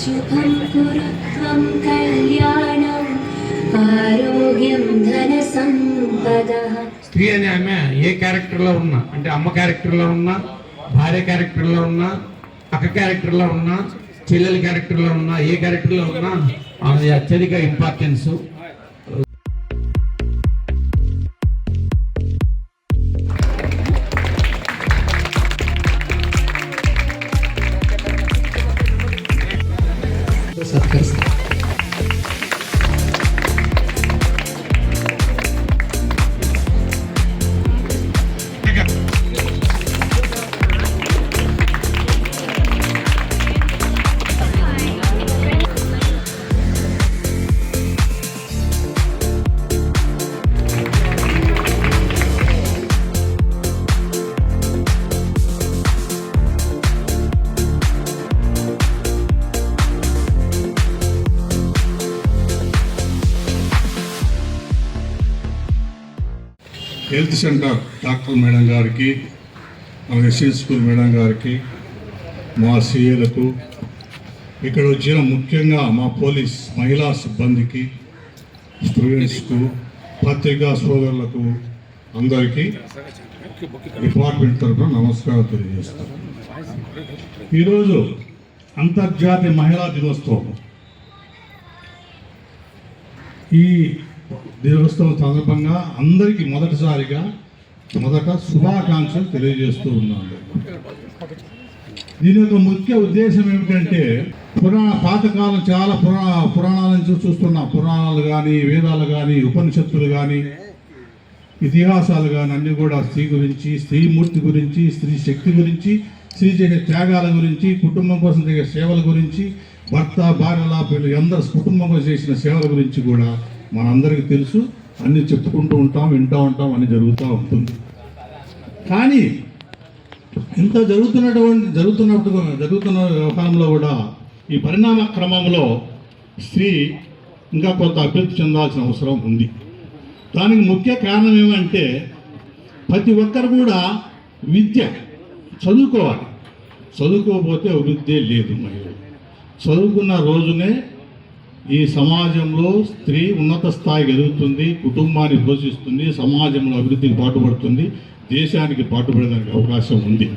శుభం కురుత్వం కళ్యాణం ఆరోగ్యం ధన సంపదః. స్త్రీ అనే ఆమె ఏ క్యారెక్టర్లో ఉన్నా, అంటే అమ్మ క్యారెక్టర్లో ఉన్నా, భార్య క్యారెక్టర్లో ఉన్నా, అక్క క్యారెక్టర్లో ఉన్నా, చెల్లెల క్యారెక్టర్లో ఉన్నా, ఏ క్యారెక్టర్లో ఉన్నా ఆమె అత్యధిక ఇంపార్టెన్స్. సత్కరిస్తాం. హెల్త్ సెంటర్ డాక్టర్ మేడం గారికి, మా రెసిడెన్షియల్ స్కూల్ మేడం గారికి, మా సీఏలకు, ఇక్కడ వచ్చిన ముఖ్యంగా మా పోలీస్ మహిళా సిబ్బందికి, స్టూడెంట్స్కు, పత్రికా సోదరులకు అందరికీ డిపార్ట్మెంట్ తరఫున నమస్కారం తెలియజేస్తాను. ఈరోజు అంతర్జాతీయ మహిళా దినోత్సవం. ఈ దినోత్సవం సందర్భంగా అందరికీ మొదట శుభాకాంక్షలు తెలియజేస్తూ ఉన్నాను. దీని యొక్క ముఖ్య ఉద్దేశం ఏమిటంటే, పాతకాలం చాలా పురాణాల నుంచి చూస్తున్న పురాణాలు కానీ, వేదాలు కానీ, ఉపనిషత్తులు కానీ, ఇతిహాసాలు కానీ అన్నీ కూడా స్త్రీ గురించి, స్త్రీమూర్తి గురించి, స్త్రీ శక్తి గురించి, స్త్రీ చేసే త్యాగాల గురించి, కుటుంబం కోసం చేసే సేవల గురించి, భర్త భార్యల పిల్లలు అందరూ కుటుంబం కోసం చేసిన సేవల గురించి కూడా మనందరికీ తెలుసు. అన్నీ చెప్పుకుంటూ ఉంటాం, వింటూ ఉంటాం, అన్నీ జరుగుతూ కానీ ఇంత జరుగుతున్న వ్యవహారంలో కూడా ఈ పరిణామ క్రమంలో స్త్రీ ఇంకా కొంత అభివృద్ధి చెందాల్సిన అవసరం ఉంది. దానికి ముఖ్య కారణం ఏమంటే, ప్రతి ఒక్కరు కూడా విద్య చదువుకోవాలి. చదువుకోకపోతే అభివృద్ధి లేదు. మహిళలు చదువుకున్న రోజునే ఈ సమాజంలో స్త్రీ ఉన్నత స్థాయికి ఎదుగుతుంది, కుటుంబాన్ని పోషిస్తుంది, సమాజంలో అభివృద్ధికి పాటుపడుతుంది, దేశానికి పాటుపడడానికి అవకాశం ఉంది.